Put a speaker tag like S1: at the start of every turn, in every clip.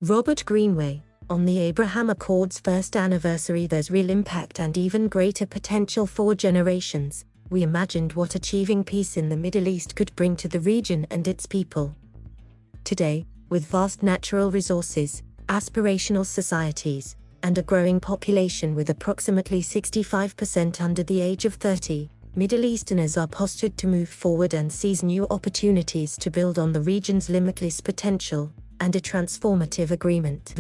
S1: Robert Greenway, on the Abraham Accords' first anniversary, there's real impact and even greater potential for generations. We imagined what achieving peace in the Middle East could bring to the region and its people. Today, with vast natural resources, aspirational societies, and a growing population with approximately 65% under the age of 30, Middle Easterners are postured to move forward and seize new opportunities to build on the region's limitless potential and a transformative agreement.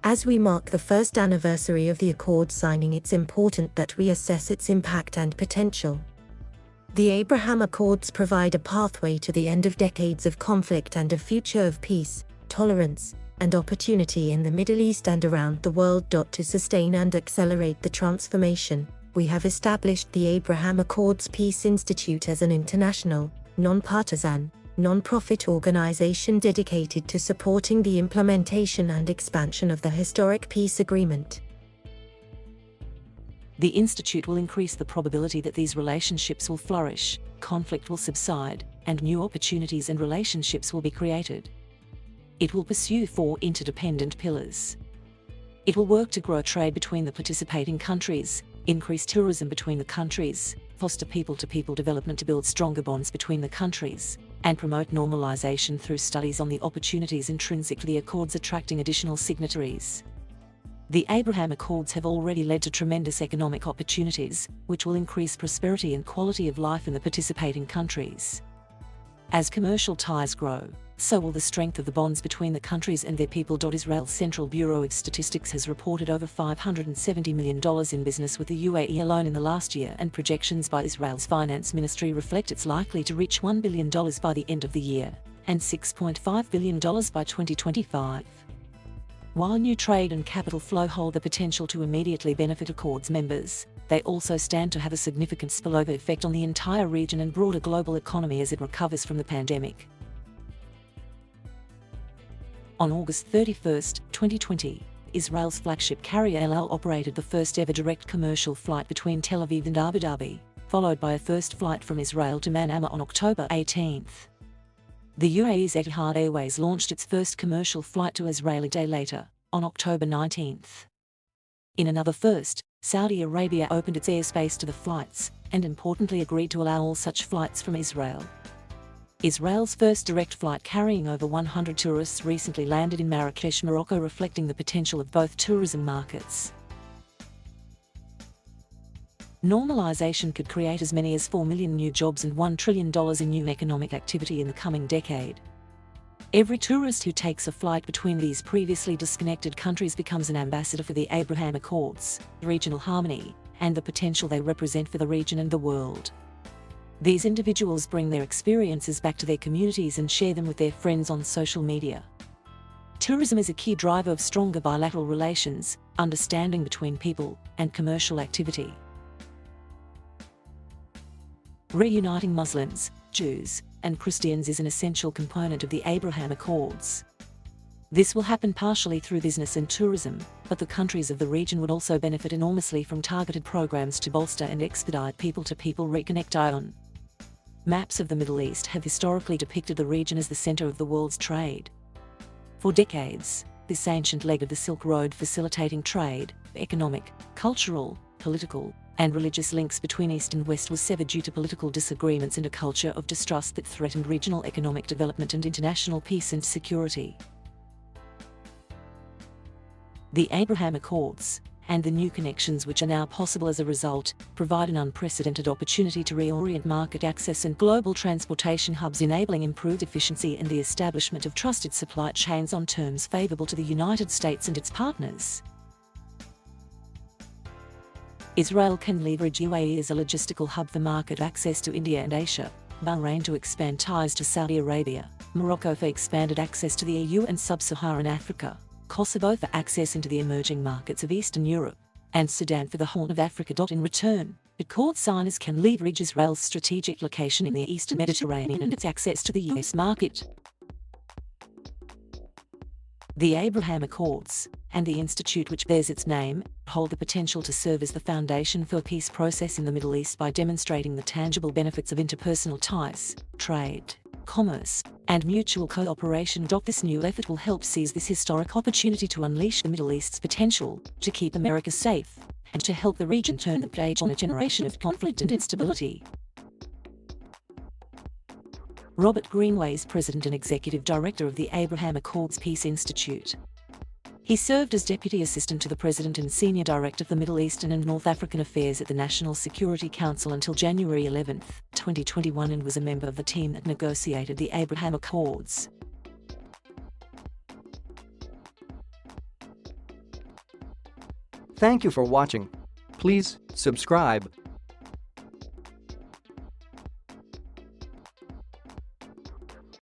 S1: As we mark the first anniversary of the Accord signing, it's important that we assess its impact and potential. The Abraham Accords provide a pathway to the end of decades of conflict and a future of peace, tolerance, and opportunity in the Middle East and around the world. To sustain and accelerate the transformation, we have established the Abraham Accords Peace Institute as an international, non-partisan, non-profit organization dedicated to supporting the implementation and expansion of the historic peace agreement.
S2: The Institute will increase the probability that these relationships will flourish, conflict will subside, and new opportunities and relationships will be created. It will pursue 4 interdependent pillars. It will work to grow trade between the participating countries, increase tourism between the countries, foster people-to-people development to build stronger bonds between the countries, and promote normalization through studies on the opportunities intrinsic to the Accords attracting additional signatories. The Abraham Accords have already led to tremendous economic opportunities, which will increase prosperity and quality of life in the participating countries. As commercial ties grow, so will the strength of the bonds between the countries and their people. Israel's Central Bureau of Statistics has reported over $570 million in business with the UAE alone in the last year, and projections by Israel's finance ministry reflect it's likely to reach $1 billion by the end of the year, and $6.5 billion by 2025. While new trade and capital flow hold the potential to immediately benefit Accords members, they also stand to have a significant spillover effect on the entire region and broader global economy as it recovers from the pandemic. On August 31, 2020, Israel's flagship carrier El Al operated the first ever direct commercial flight between Tel Aviv and Abu Dhabi, followed by a first flight from Israel to Manama on October 18. The UAE's Etihad Airways launched its first commercial flight to Israel a day later, on October 19. In another first, Saudi Arabia opened its airspace to the flights, and importantly agreed to allow all such flights from Israel. Israel's first direct flight carrying over 100 tourists recently landed in Marrakesh, Morocco, reflecting the potential of both tourism markets. Normalization could create as many as 4 million new jobs and $1 trillion in new economic activity in the coming decade. Every tourist who takes a flight between these previously disconnected countries becomes an ambassador for the Abraham Accords, regional harmony, and the potential they represent for the region and the world. These individuals bring their experiences back to their communities and share them with their friends on social media. Tourism is a key driver of stronger bilateral relations, understanding between people, and commercial activity. Reuniting Muslims, Jews, and Christians is an essential component of the Abraham Accords. This will happen partially through business and tourism, but the countries of the region would also benefit enormously from targeted programs to bolster and expedite people-to-people reconnect. Maps of the Middle East have historically depicted the region as the center of the world's trade. For decades, this ancient leg of the Silk Road facilitating trade, economic, cultural, political, and religious links between East and West was severed due to political disagreements and a culture of distrust that threatened regional economic development and international peace and security. The Abraham Accords, and the new connections which are now possible as a result, provide an unprecedented opportunity to reorient market access and global transportation hubs, enabling improved efficiency and the establishment of trusted supply chains on terms favorable to the United States and its partners. Israel can leverage UAE as a logistical hub for market access to India and Asia, Bahrain to expand ties to Saudi Arabia, Morocco for expanded access to the EU and Sub-Saharan Africa, Kosovo for access into the emerging markets of Eastern Europe, and Sudan for the Horn of Africa. In return, Accord signers can leverage Israel's strategic location in the Eastern Mediterranean and its access to the US market. The Abraham Accords, and the institute which bears its name, hold the potential to serve as the foundation for a peace process in the Middle East by demonstrating the tangible benefits of interpersonal ties, trade, commerce, and mutual cooperation. This new effort will help seize this historic opportunity to unleash the Middle East's potential, to keep America safe, and to help the region turn the page on a generation of conflict and instability. Robert GREENWAY is President and Executive Director of the Abraham Accords Peace Institute. He served as Deputy Assistant to the President and Senior Director of the Middle Eastern and North African Affairs at the National Security Council until January 11, 2021, and was a member of the team that negotiated the Abraham Accords.
S3: Thank you for watching. Please subscribe.